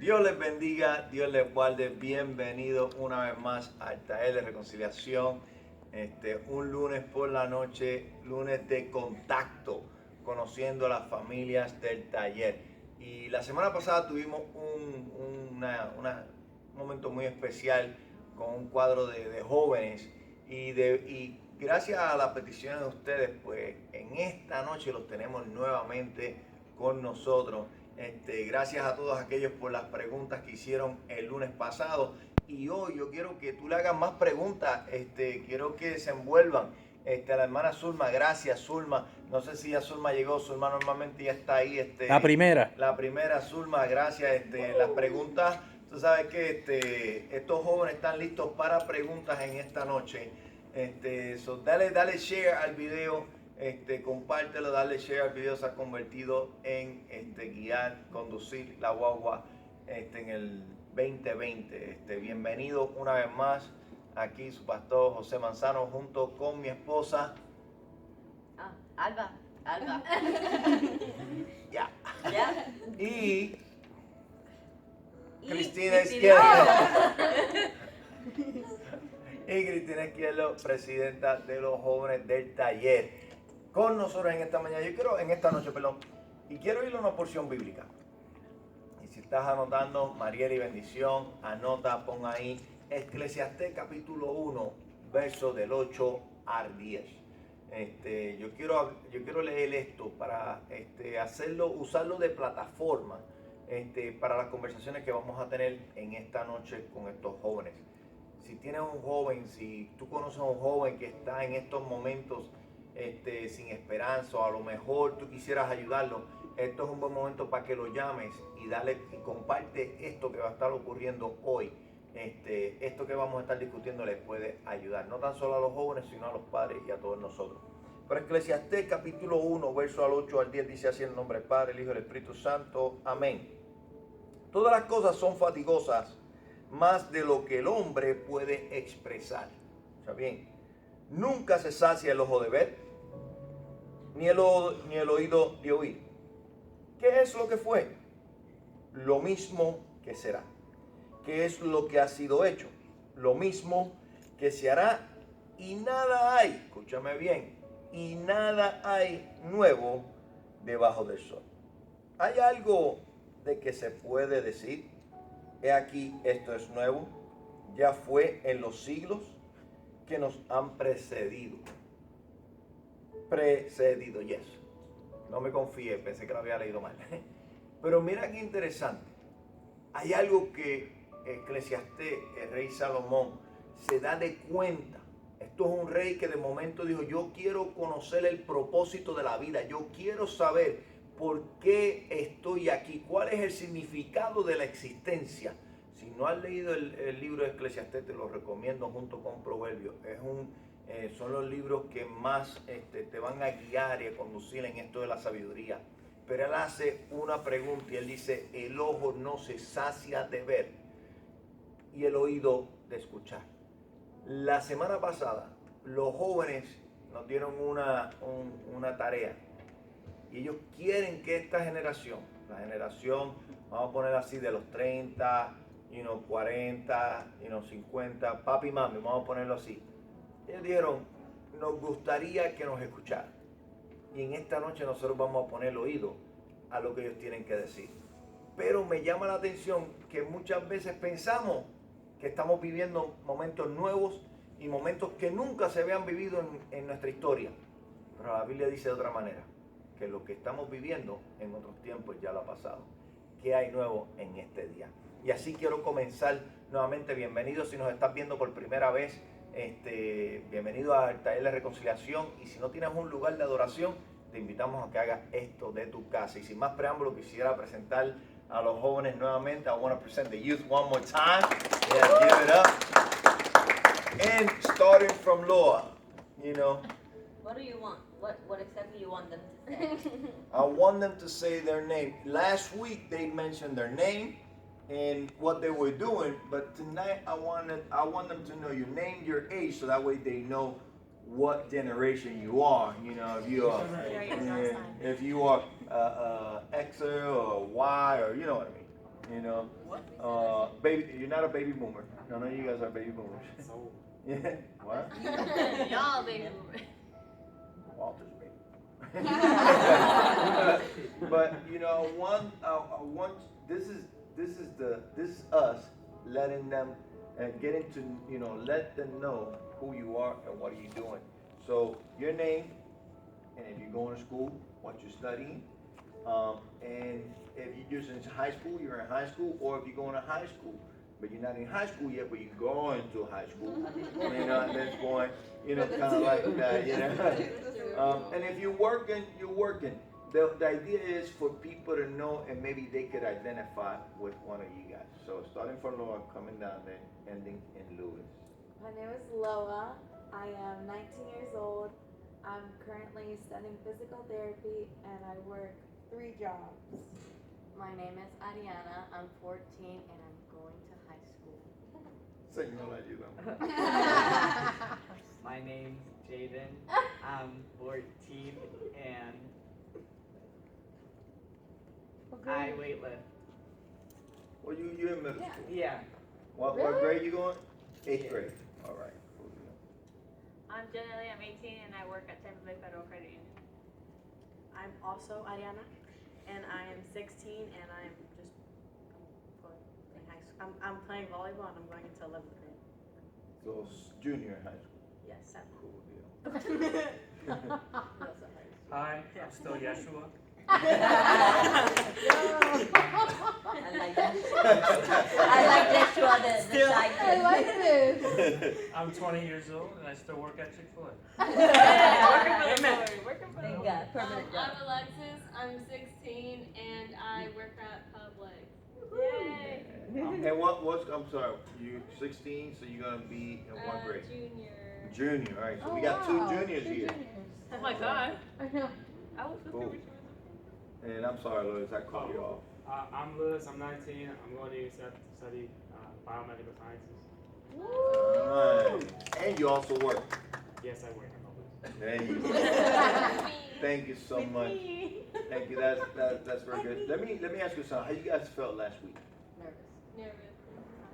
Dios les bendiga, Dios les guarde. Bienvenido una vez más al taller de reconciliación. Un lunes por la noche, lunes de contacto, conociendo a las familias del taller. Y la semana pasada tuvimos un momento muy especial con un cuadro de jóvenes. Y gracias a las peticiones de ustedes, pues en esta noche los tenemos nuevamente con nosotros. Gracias a todos aquellos por las preguntas que hicieron el lunes pasado. Y hoy yo quiero que tú le hagas más preguntas. Quiero que se envuelvan. A la hermana Zulma, gracias Zulma. No sé si ya Zulma llegó. Zulma normalmente ya está ahí. La primera. La primera, Zulma, gracias. Las preguntas, tú sabes que estos jóvenes están listos para preguntas en esta noche. Dale share al video. Compártelo, dale share al video. Se ha convertido en guiar, conducir la guagua en el 2020. Bienvenido una vez más aquí su pastor José Manzano junto con mi esposa Alba. ya ¿Ya? y Cristina Izquierdo. Y Cristina Izquierdo, presidenta de los jóvenes del taller, con nosotros en esta mañana. En esta noche, y quiero ir a una porción bíblica. Y si estás anotando, Mariel y bendición, anota, pon ahí Eclesiastés capítulo 1, verso del 8 al 10. Yo quiero leer esto para usarlo de plataforma para las conversaciones que vamos a tener en esta noche con estos jóvenes. Si tienes un joven, si tú conoces a un joven que está en estos momentos sin esperanza, o a lo mejor tú quisieras ayudarlo, esto es un buen momento para que lo llames y comparte esto que va a estar ocurriendo hoy. Esto que vamos a estar discutiendo les puede ayudar, no tan solo a los jóvenes, sino a los padres y a todos nosotros. Pero Eclesiastés capítulo 1, verso al 8 al 10 dice así en el nombre del Padre, el Hijo y el Espíritu Santo. Amén. Todas las cosas son fatigosas, más de lo que el hombre puede expresar. O sea, bien, nunca se sacia el ojo de ver, ni el oído de oír. ¿Qué es lo que fue? Lo mismo que será. ¿Qué es lo que ha sido hecho? Lo mismo que se hará, y nada hay, escúchame bien, y nada hay nuevo debajo del sol. ¿Hay algo de que se puede decir? He aquí, esto es nuevo, ya fue en los siglos que nos han precedido. Yes. No me confié, pensé que lo había leído mal. Pero mira qué interesante. Hay algo que Eclesiastés, el rey Salomón, se da de cuenta. Esto es un rey que de momento dijo, yo quiero conocer el propósito de la vida, yo quiero saber por qué estoy aquí, cuál es el significado de la existencia. Si no has leído el libro de Eclesiastés, te lo recomiendo junto con Proverbios. Son los libros que más te van a guiar y a conducir en esto de la sabiduría. Pero él hace una pregunta y él dice, el ojo no se sacia de ver y el oído de escuchar. La semana pasada los jóvenes nos dieron una tarea y ellos quieren que esta generación, la generación, vamos a poner así, de los 30, 40, 50, papi y mami, vamos a ponerlo así. Ellos dijeron, nos gustaría que nos escucharan. Y en esta noche nosotros vamos a poner el oído a lo que ellos tienen que decir. Pero me llama la atención que muchas veces pensamos que estamos viviendo momentos nuevos y momentos que nunca se habían vivido en nuestra historia. Pero la Biblia dice de otra manera, que lo que estamos viviendo en otros tiempos ya lo ha pasado. ¿Qué hay nuevo en este día? Y así quiero comenzar nuevamente. Bienvenido si nos estás viendo por primera vez. Bienvenido al taller de reconciliación, y si no tienes un lugar de adoración, te invitamos a que hagas esto de tu casa. Y sin más preámbulo, quisiera presentar a los jóvenes nuevamente. I want to present the youth one more time. Yeah, give it up. And starting from Loa, What do you want? What exactly you want them to say? I want them to say their name. Last week they mentioned their name and what they were doing, but tonight I want them to know your name, your age, so that way they know what generation you are. If you are Xer or Y, or you know what I mean. You know, baby, you're not a baby boomer. None of you guys are baby boomers. So, Yeah. What? Y'all baby boomer. Walter's baby. But you know, one. This is us letting them getting to let them know who you are and what are you doing. So your name, and if you're going to school, what you're studying, and if you're just in high school, you're in high school, or if you're going to high school, but you're not in high school yet, but you're going to high school, and that's going, kind of like that, and if you're working, you're working. The idea is for people to know, and maybe they could identify with one of you guys. So starting from Laura, coming down there, ending in Louis. My name is Loa. I am 19 years old. I'm currently studying physical therapy and I work 3 jobs. My name is Ariana. I'm 14 and I'm going to high school. Señor, ayúdame. my name's Jaden. I'm 14 and I weightlift. Well, you in middle school. Yeah. What grade you going? 8th grade. All right. Cool deal. I'm Janelle, I'm 18 and I work at Tampa Bay Federal Credit Union. I'm also Ariana, and I am 16, and I'm just going in high school. I'm playing volleyball, and I'm going into 11th grade. So junior in high school. Yes, Cool deal. Hi, I'm still Yeshua. I like Joshua the I like this. I'm 20 years old and I still work at Chick-fil-A. Working for the Lord. Yeah, permanent job. I'm Alexis, I'm 16, and I work at Publix. Yay. And what's I'm sorry, you 16, so you're gonna be in what grade? Junior. Junior. All right. So we got 2 juniors here. Oh my God. I know. I was Cool. And I'm sorry, Louis, I cut you off. I'm Lunes, I'm 19. I'm going to UCF to study biomedical sciences. Alright. And you also work. Yes, I work at Publix. There you go. Thank you so much. Thank you. That's very good. Let me ask you something. How you guys felt last week? Nervous.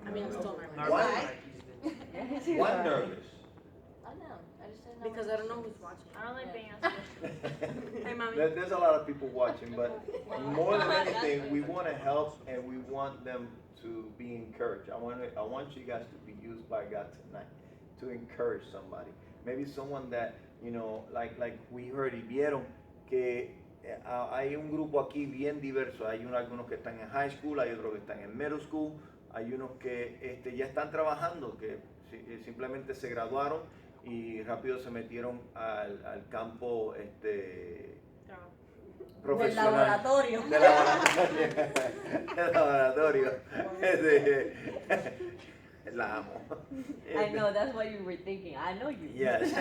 I mean, I'm still nervous. Why? Tuesday. Why nervous? I know. I just didn't know. Because I don't know who's watching. I don't like being on Hey, mommy. There's a lot of people watching, but more than anything, we want to help and we want them to be encouraged. I want you guys to be used by God tonight to encourage somebody. Maybe someone that, like we heard y vieron que hay un grupo aquí bien diverso. Hay algunos que están en high school, hay otros que están en middle school, hay unos que ya están trabajando, que simplemente se graduaron y rápido se metieron al campo profesional. Del laboratorio. Del laboratorio. La amo. I know, that's what you were thinking. I know you. Yes.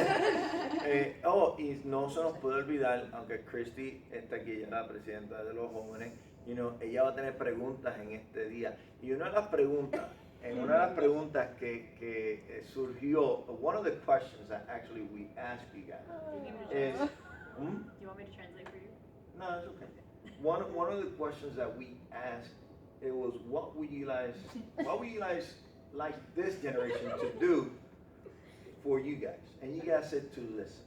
Y no se nos puede olvidar, aunque Christy está aquí, ella es la presidenta de los jóvenes, ella va a tener preguntas en este día. Y una de las preguntas que surgió, one of the questions that actually we asked you guys is, Do you want me to translate for you? no, it's okay. One of the questions that we asked, it was, what would you guys like this generation to do for you guys? And you guys said to listen.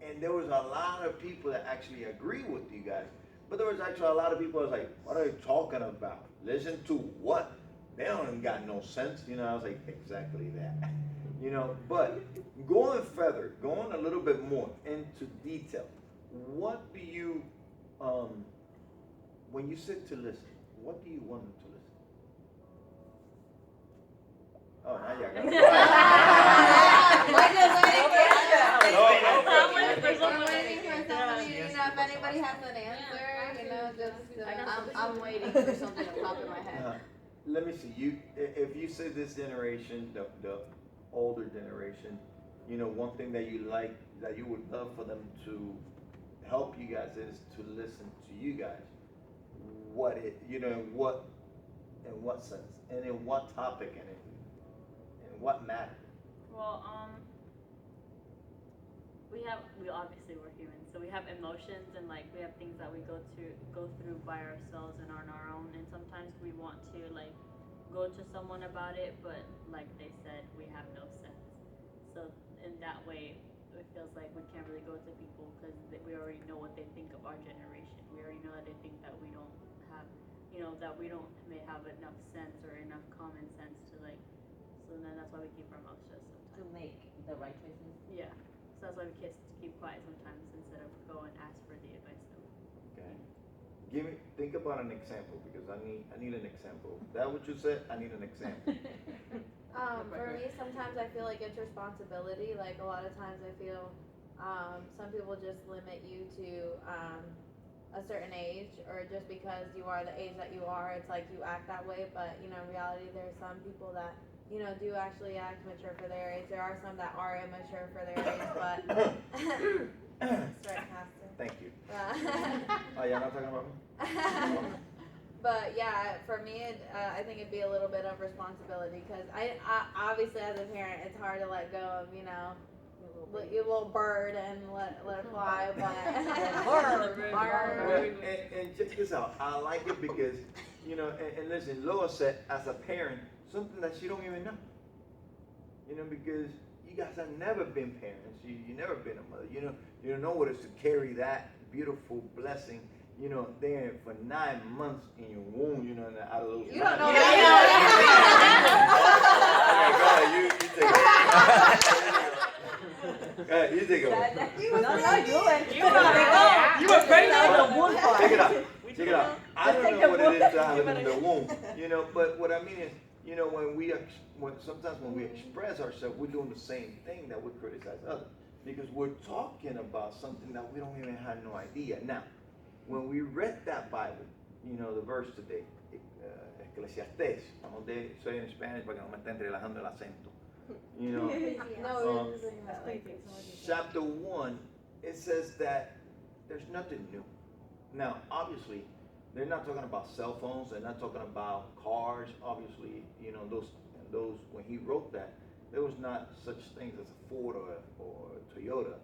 And there was a lot of people that actually agree with you guys, but there was actually a lot of people that was like, what are you talking about? Listen to what? They don't even got no sense. I was like, exactly that. But going further, going a little bit more into detail, what do you, when you sit to listen, what do you want them to listen? Oh, now y'all got If anybody has an answer, I'm waiting for something to pop in my head. Let me see. If you say this generation, the older generation, one thing that you like, that you would love for them to help you guys is to listen to you guys. What in what sense, and in what topic, and in what matter? Well, we obviously we're humans, So we have emotions and like we have things that we go through by ourselves and on our own. And sometimes we want to like go to someone about it, but like they said, we have no sense. So in that way, it feels like we can't really go to people because we already know what they think of our generation. We already know that they think that we don't have, that we don't may have enough sense or enough common sense to like. So then that's why we keep our mouths shut sometimes. To make the right choices. Yeah. So that's why we keep quiet sometimes instead of go and ask for the advice. Okay. Think about an example because I need an example. That what you said? I need an example. For me, sometimes I feel like it's responsibility. Like a lot of times I feel some people just limit you to a certain age, or just because you are the age that you are, it's like you act that way. But in reality, there's some people that do actually act mature for their age. There are some that are immature for their age, but sorry, Pastor. Thank you. Oh, y'all not talking about me? But yeah, for me, I think it'd be a little bit of responsibility because I obviously as a parent, it's hard to let go of your little bird and let it fly. But and check this out. I like it because and listen, Loa said as a parent something that she don't even know. Because you guys have never been parents. You never been a mother. You don't know what it's to carry that beautiful blessing. There for 9 months in your womb. And out of those. You don't know that. You take over. You were pregnant in the womb. Check it out. Check it out. I don't know what it is to have it in the womb. But what I mean is, sometimes when we express ourselves, we're doing the same thing that we criticize others because we're talking about something that we don't even have no idea. Now, when we read that Bible, the verse today, Eclesiastés, vamos de, soy en Spanish para que no me esté relajando el acento. Chapter 1, it says that there's nothing new. Now, obviously, they're not talking about cell phones. They're not talking about cars. Obviously, those when he wrote that, there was not such things as a Ford or a Toyota.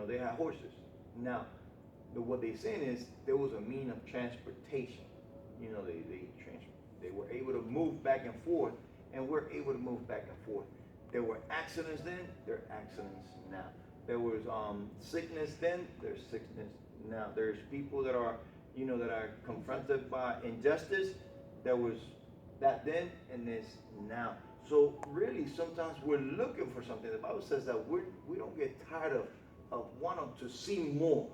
They had horses. Now, what they're saying is there was a mean of transportation. They were able to move back and forth, and we're able to move back and forth. There were accidents then. There are accidents now. There was sickness then. There's sickness now. There's people that are that are confronted by injustice. There was that then and this now. So really, sometimes we're looking for something. The Bible says that we don't get tired of wanting to see more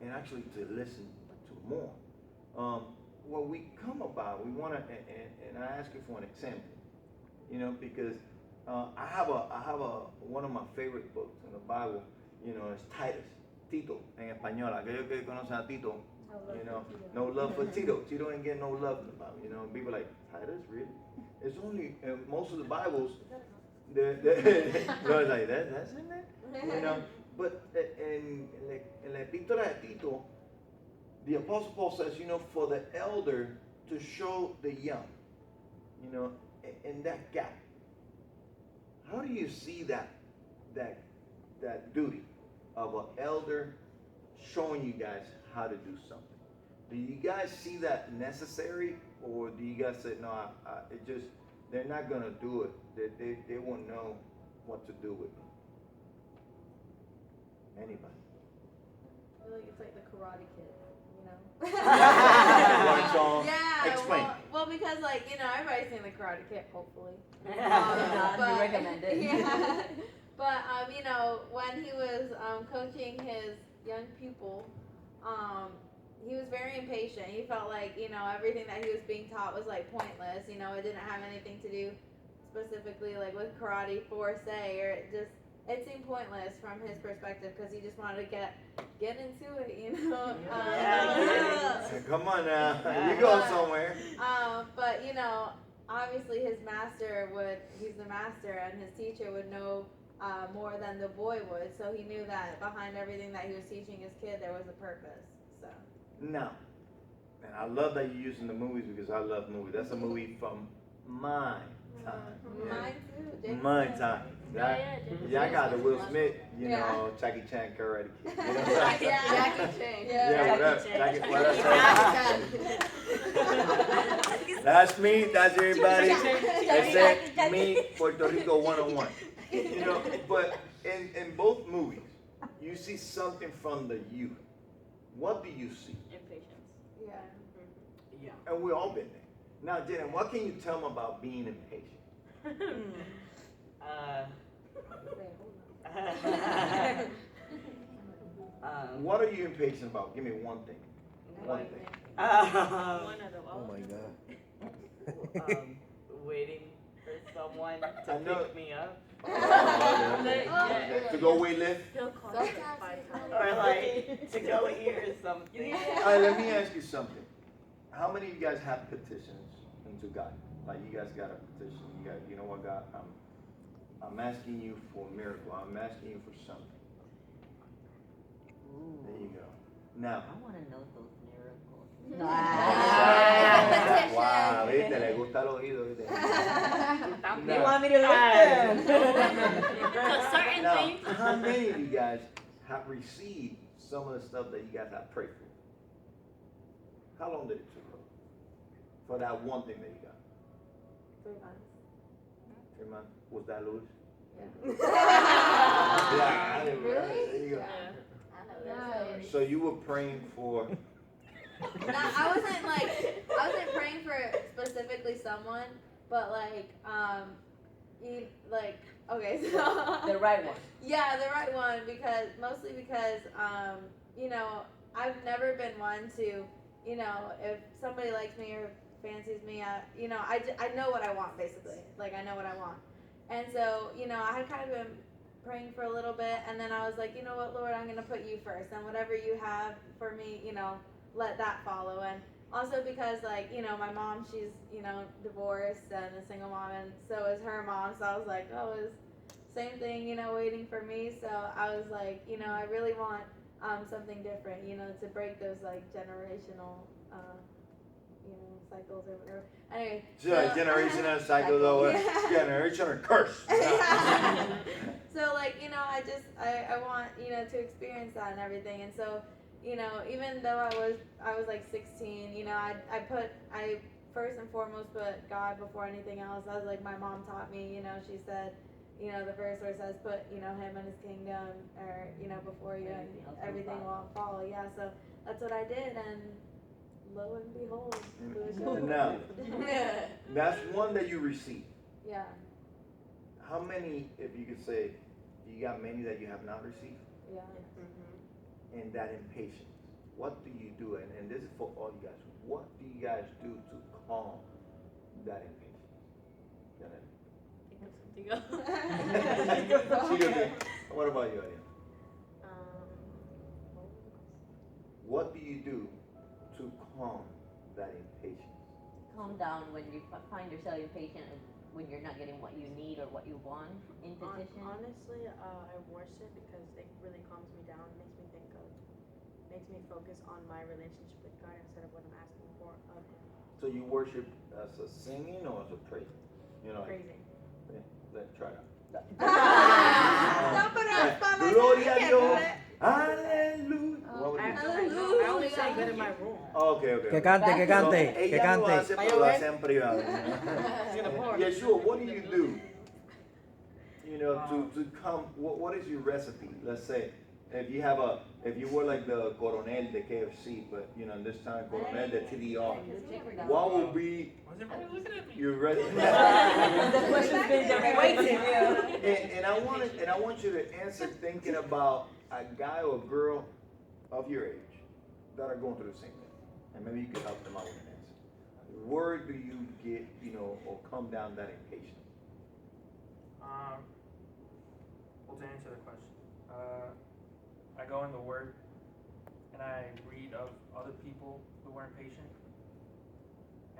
and actually to listen to more. What we come about, we want to, and I ask you for an example, because I have one of my favorite books in the Bible, it's Titus. Tito en español, aquellos que conocen a Tito, no love for Tito. Tito ain't getting no love in the Bible. People like, Titus, really? It's only, most of the Bibles, no, it's like, that's in there? But in la epístola de Tito, the Apostle Paul says, for the elder to show the young, in that gap. How do you see that duty of an elder showing you guys how to do something? Do you guys see that necessary, or do you guys say, no, they're not going to do it. They won't know what to do with me? Anybody? I feel like it's like the Karate Kid, Yeah. Explain. Well, because everybody's seen the Karate Kid, hopefully. You recommend it. Yeah. But when he was coaching his young pupil, he was very impatient. He felt like everything that he was being taught was like pointless. It didn't have anything to do specifically like with karate per se, or it seemed pointless from his perspective because he just wanted to get into it. Come on now, you go somewhere. But obviously his master he's the master, and his teacher would know more than the boy would, so he knew that behind everything that he was teaching his kid there was a purpose. So now, and I love that you're using the movies because I love movies. That's a movie from my time. Mine too. Jake My said. time. Yeah, Yeah, I got the Will Jason. Smith, you Yeah. know, Jackie Chan Karate Kid. You know? Jackie Chan. Yeah, whatever. Jackie Chan. That's me, that's everybody. Jackie Except Chan. me, Puerto Rico 101. You know, but in both movies, you see something from the youth. What do you see? Impatience. Yeah. Yeah. And we all been there. Now, Jen, what can you tell them about being impatient? What are you impatient about? Give me one thing. One thing. One of the Oh my God. Waiting for someone I to know- pick me up, To go weightlift? He'll call you Sometimes 5 it's times. or like to go here or something. All right, let me ask you something. How many of you guys have petitions into God? Like you guys got a petition. You know what, God? I'm asking you for a miracle. I'm asking you for something. There you go. Now. I want to know those miracles. Wow, viste, le gusta el oído, viste. You want me to listen? Because certain Now, things. how many of you guys have received some of the stuff that you guys have prayed for? How long did it take for that one thing that you got? 3 months. 3 months? Was that Louis? Yeah. Yeah. Really? There you go. Yeah. I know that story. So you were praying for. No, I wasn't praying for specifically someone, but okay, so The right one. yeah, the right one mostly because I've never been one to, if somebody likes me or fancies me, I know what I want basically, like I know what I want, and so I had kind of been praying for a little bit, and then I was like, you know what, Lord, I'm gonna put you first, and whatever you have for me, let that follow. And also because my mom, she's divorced and a single mom, and so is her mom, so I was like, oh, it's same thing, waiting for me. So I was like, I really want something different, to break those generational cycles or whatever. Anyway, Generational cycle over generational curse. So I want to experience that and everything, and so even though I was like 16, I first and foremost put God before anything else. I was like, my mom taught me, she said, the verse where it says put him and his kingdom or before you, and everything will follow. Yeah, so that's what I did, and lo and behold, Now, that's one that you received. yeah. How many, if you could say, you got many that you have not received? Yeah. And that impatience. What do you do? And this is for all you guys. What do you guys do to calm that impatience? What about you, Ariana? What do you do to calm that impatience? Calm down when you find yourself impatient and when you're not getting what you need or what you want in petition. Honestly, I worship because it really calms me down, makes me focus on my relationship with God instead of what I'm asking for of Him. So you worship as a singing or as a praise? Praising. Let's try that. Don't put it on the spot like that. Gloria I a can't do Dios. it. Aleluya. What would you do? I only say good in my room. Okay. Que cante, que cante, So, que ella lo cante. hace, pero lo hace en privado. pour. Yeshua, what do you do? To come. What is your recipe? Let's say, if you were like the coronel de KFC, but this time coronel de TDR, what will be your recipe? The question's been waiting. And I want you to answer thinking about a guy or girl of your age that are going through the same thing, and maybe you can help them out with an answer. Where do you get, or come down that impatience? Well, to answer the question, I go in the Word and I read of other people who were impatient,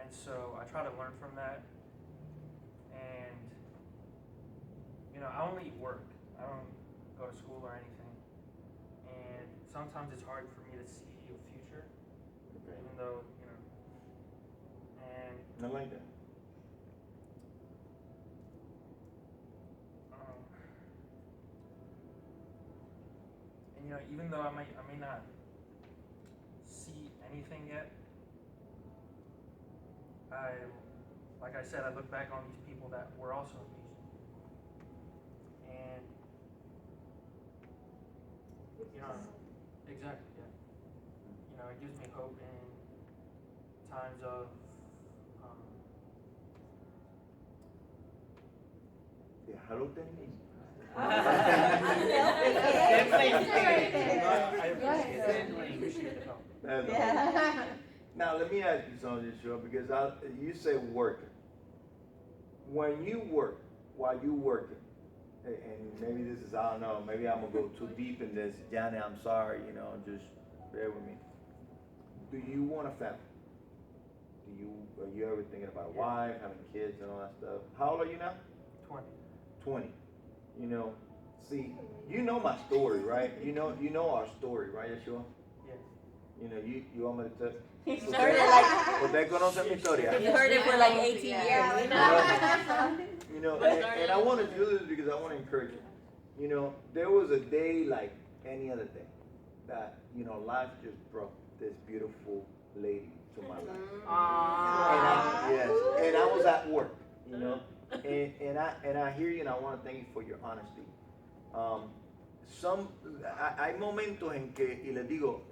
and so I try to learn from that. And I only work. I don't go to school or anything, and sometimes it's hard for me to see a future, even though And I like that. you know, even though I may not see anything yet, like I said, I look back on these people that were also impatient, and you know, exactly, yeah. You know, it gives me hope in times of Déjalo terminar. I appreciate the help. That's all. Now let me ask you something, Cheo, because you say working. When you work, while you working, and maybe this is, I don't know, maybe I'm gonna go too deep in this, Johnny, I'm sorry, you know, just bear with me. Do you want a family? Are you ever thinking about a wife, having kids and all that stuff? How old are you now? 20. 20. You know, see, you know my story, right? You know our story, right, Yeshua? Yes. You know, you want me to tell? He's heard it like, Ustedes conocen mi historia. he's heard it for like 18 years. You know, and I want to do this because I want to encourage you. You know, there was a day like any other day that, you know, life just brought this beautiful lady to my life. And I was at work, you know, and I hear you and I want to thank you for your honesty. Hay momentos en que, y les digo,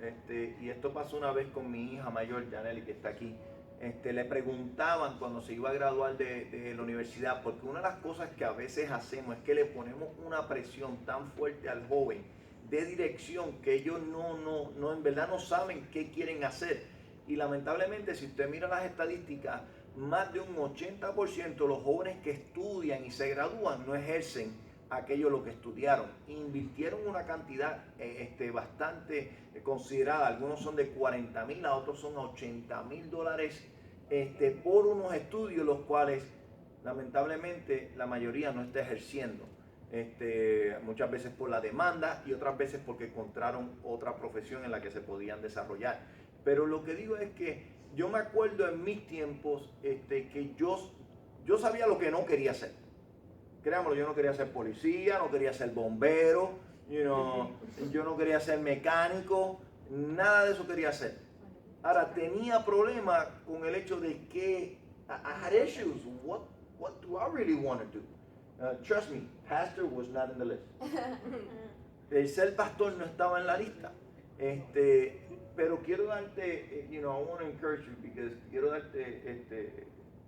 y esto pasó una vez con mi hija mayor, Janely, que está aquí, le preguntaban cuando se iba a graduar de la universidad, porque una de las cosas que a veces hacemos es que le ponemos una presión tan fuerte al joven de dirección que ellos no en verdad no saben qué quieren hacer. Y lamentablemente, si usted mira las estadísticas, más de un 80% de los jóvenes que estudian y se gradúan no ejercen aquello lo que estudiaron. Invirtieron una cantidad bastante considerada, algunos son de 40,000, a otros son $80,000 por unos estudios los cuales lamentablemente la mayoría no está ejerciendo. Muchas veces por la demanda y otras veces porque encontraron otra profesión en la que se podían desarrollar. Pero lo que digo es que yo me acuerdo en mis tiempos que yo sabía lo que no quería hacer. Créanmelo, yo no quería ser policía, no quería ser bombero, yo no quería ser mecánico, nada de eso quería hacer. Ahora, tenía problemas con el hecho de que I had issues. What do I really want to do? Trust me, pastor was not in the list. El ser pastor no estaba en la lista. Pero quiero darte, I want to encourage you because quiero darte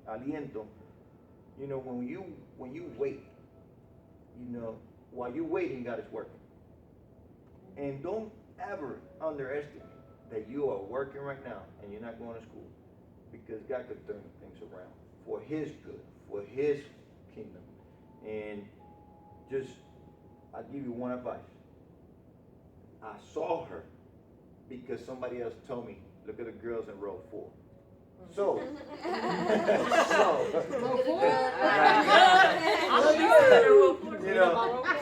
aliento. You know, when you wait, while you're waiting, God is working. And don't ever underestimate that you are working right now and you're not going to school, because God could turn things around for His good, for His kingdom. And I'll give you one advice. I saw her because somebody else told me, look at the girls in row 4. So,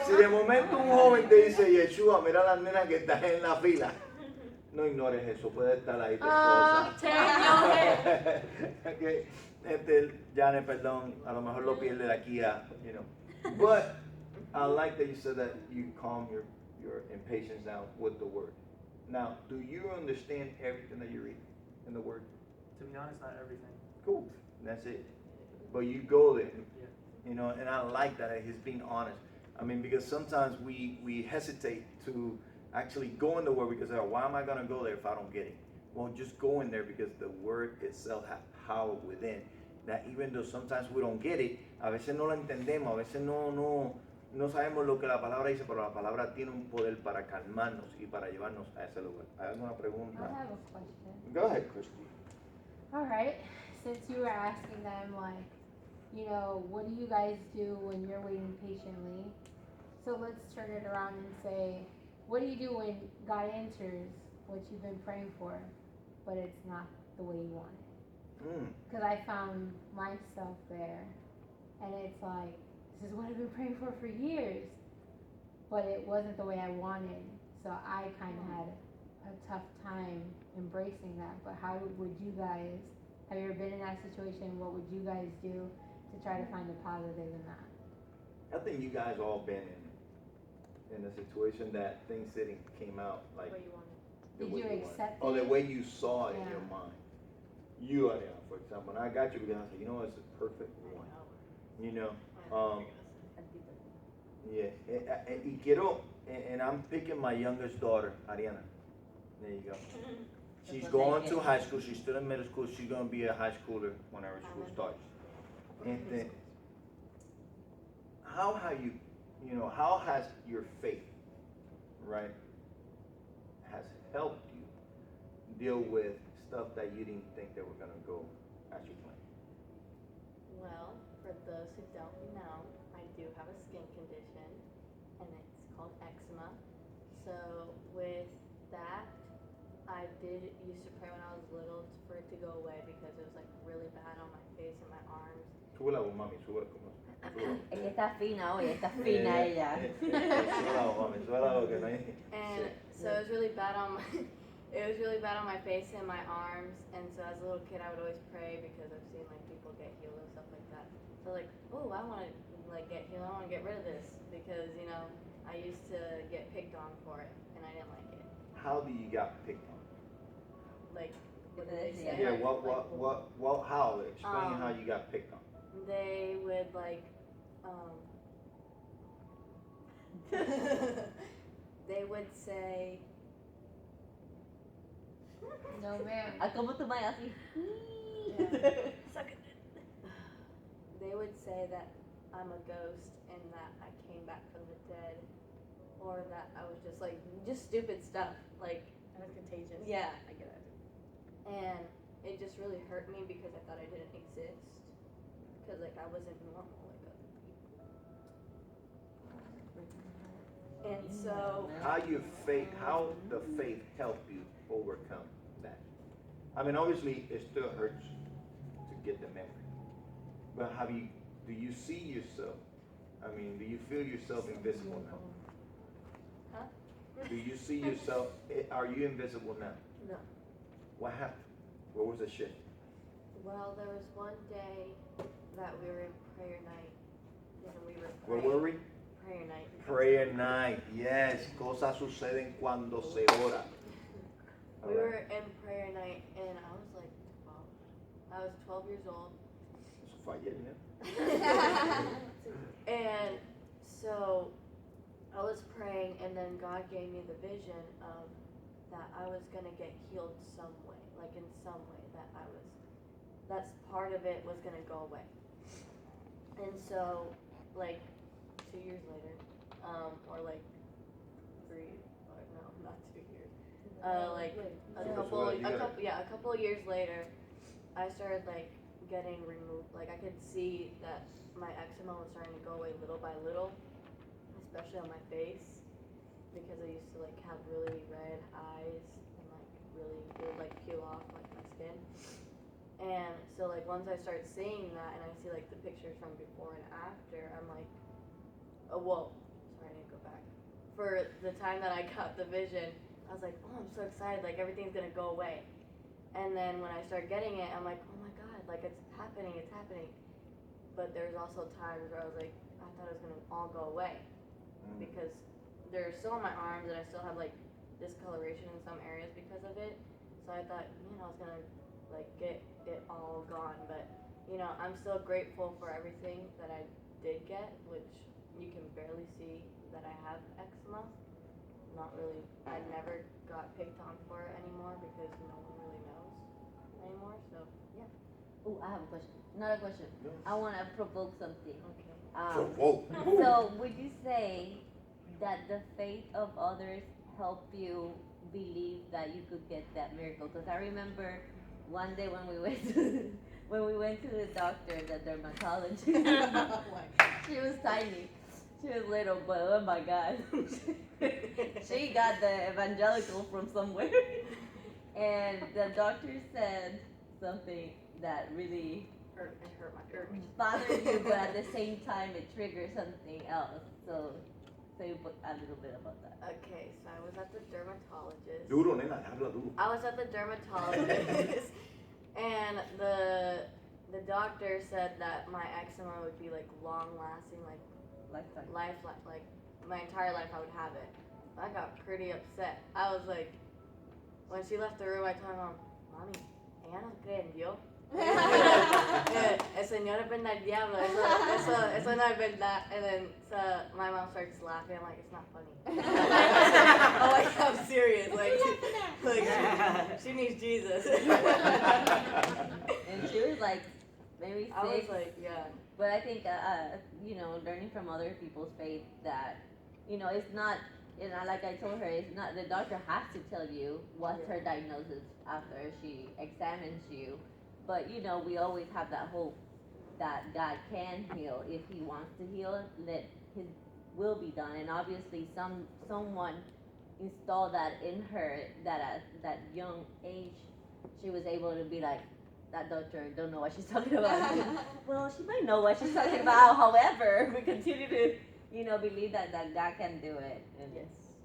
si de momento un joven te dice, Yeshua, mira las nenas que están en la fila, no ignores eso, puede estar ahí tu esposa. Okay. Jane, perdón, a lo mejor lo pierde de aquí a, But I like that you said that you calm your impatience down with the word. Now, do you understand everything that you read in the word? To be honest, not everything. Cool, that's it. But you go there, Yeah. And I like that he's being honest. I mean, because sometimes we hesitate to actually go in the word because why am I going to go there if I don't get it? Well, just go in there because the word itself has power within. That even though sometimes we don't get it, a veces no lo entendemos, a veces no sabemos lo que la palabra dice, pero la palabra tiene un poder para calmarnos y para llevarnos a ese lugar. ¿Hay alguna pregunta? I have a question. Go ahead, Christy. All right. Since you were asking them, like, what do you guys do when you're waiting patiently? So let's turn it around and say, what do you do when God answers what you've been praying for, but it's not the way you want it? Because I found myself there, and it's like, this is what I've been praying for years, but it wasn't the way I wanted. So I kind of had a tough time embracing that. But how would you guys, have you ever been in that situation? What would you guys do to try to find the positive in that? I think you guys all been in a situation that things didn't came out like What you want. the Did way you wanted. accept Or the it? way you saw it in Yeah. your mind. You, Ariana, for example, and I got you because I said, you know what, it's a perfect one. You know, yeah, y quiero, and I'm picking my youngest daughter, Ariana. There you go. She's going to high school. She's still in middle school. She's gonna be a high schooler whenever school starts. And how have you, how has your faith, right, has helped you deal with stuff that you didn't think they were gonna go as you planned? Well, for those who don't know, I do have a skin condition, and it's called eczema. So with that, I did used to pray when I was little for it to go away because it was like really bad on my face and my arms. Sube la voz, mami, sube la voz. Es que está fina hoy, está fina ella. Sube la voz, mami, sube la voz, que no hay. And so it was really bad on my it was really bad on my face and my arms, and so as a little kid I would always pray because I've seen like people get healed and stuff like that. So like, oh, I want to like get healed. I want to get rid of this because I used to get picked on for it and I didn't like it. How do you got picked on? Like what did they say? Yeah, Like, how? Explain how you got picked on. they would like they would say No, ma'am. ¿Cómo tú me así? they would say that I'm a ghost and that I came back from the dead, or that I was just stupid stuff like And it's contagious. yeah. I get it. And it just really hurt me because I thought I didn't exist, because like I wasn't normal like other people. And so How the faith helped you overcome that? I mean, obviously, it still hurts to get the memory, but do you see yourself? I mean, do you feel yourself invisible now? Huh? Do you see yourself? Are you invisible now? No. What happened? What was the shift? Well, there was one day that we were in prayer night, and we were Where praying. were we? Prayer night. Prayer night. Yes, cosas suceden cuando se ora. We were in prayer night, and I was like 12. I was 12 years old. Eso fue ayer, ¿no? And so I was praying, and then God gave me the vision of that I was gonna get healed some way, like in some way that's part of it was gonna go away. And so, like 2 years later, or like 3, or no, not 2 years, like a couple of years later, I started like getting removed. Like I could see that my eczema was starting to go away little by little, especially on my face, because I used to like have really red eyes and like really it would like peel off like my skin. And so like once I start seeing that and I see like the pictures from before and after, I'm like, oh whoa, sorry, I didn't go back. For the time that I got the vision, I was like, oh, I'm so excited, like everything's gonna go away. And then when I start getting it, I'm like, oh my god, like it's happening. But there's also times where I was like, I thought it was gonna all go away, because they're still on my arms and I still have like discoloration in some areas because of it. So I thought, I was gonna like get it all gone, but I'm still grateful for everything that I did get, which you can barely see that I have eczema. Not really. I never got picked on for it anymore because no one really knows anymore. So yeah. Oh, I have a question. Not a question. I want to provoke something. Okay. So would you say that the faith of others helped you believe that you could get that miracle? Because I remember one day when we went to the doctor, the dermatologist. She was tiny. She was little, but oh my god. She got the evangelical from somewhere. And the doctor said something that really It hurt my ear. bothered you, but at the same time it triggered something else. So say a little bit about that. Okay, so I was at the dermatologist. Duro, nena, habla duro. I was at the dermatologist, and the doctor said that my eczema would be like long lasting, like Lifetime. like my entire life I would have it. I got pretty upset. I was like, when she left the room, I told my mom, Mommy, ella no cree en Dios. El Señor es verdad, el diablo, eso no es verdad. And then so my mom starts laughing. I'm like, it's not funny. I'm like, I'm serious. Like she needs Jesus. And she was like maybe 6. I was like, yeah. But I think, you know, learning from other people's faith that, you know, it's not, you know, like I told her, it's not, the doctor has to tell you what's her diagnosis after she examines you. But, you know, we always have that hope that God can heal. If He wants to heal, let His will be done. And obviously someone installed that in her that at that young age, she was able to be like, that doctor don't know what she's talking about. Well, she might know what she's talking about. However, we continue to, you know, believe that God can do it. And,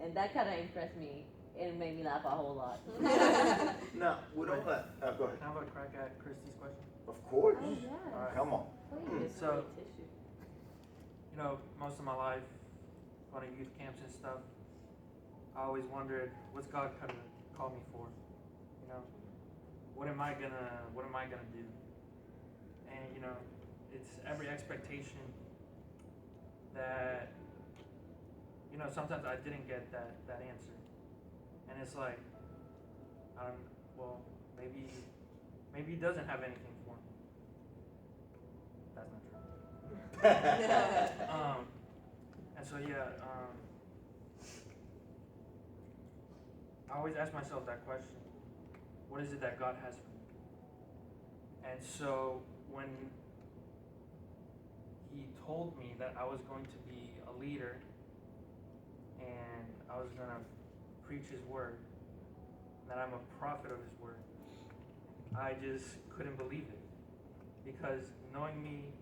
and that kind of impressed me. It made me laugh a whole lot. Now, with all that, go ahead. Can I have a crack at Christy's question? Of course. Oh, yeah. Alright. Come on. Please. So, you know, most of my life, going to youth camps and stuff, I always wondered, what's God gonna call me for? You know, what am I gonna do? And you know, it's every expectation that, you know, sometimes I didn't get that answer, and it's like, well, maybe He doesn't have anything for me. That's not true. And so I always ask myself that question: what is it that God has for me? And so when He told me that I was going to be a leader and I was going to preach His word, that I'm a prophet of His word, I just couldn't believe it. Because knowing me,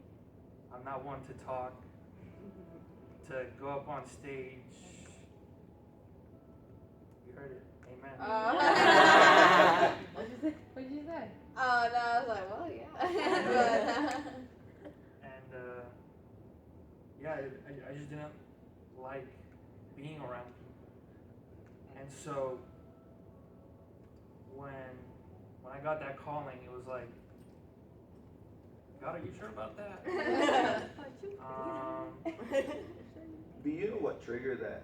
I'm not one to talk, to go up on stage. You heard it. Amen. What'd you say? What'd you say? Oh no, I was like, well, yeah. And yeah, I just didn't like being around people. And so when I got that calling, it was like, God, are you sure about that? Do you know what triggered that?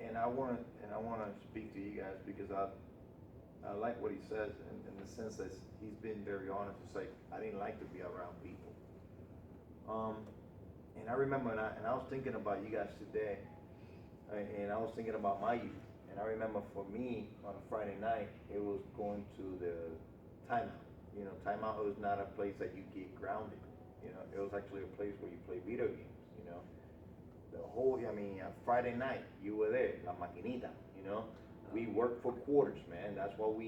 And I want to speak to you guys because I like what he says in the sense that he's been very honest. It's like, I didn't like to be around people. And I remember, and I was thinking about you guys today, and I was thinking about my youth. And I remember for me, on a Friday night, it was going to the timeout. You know, timeout was not a place that you get grounded. You know, it was actually a place where you play video games, you know. Friday night, you were there, La Maquinita, you know. We worked for quarters, man. That's what we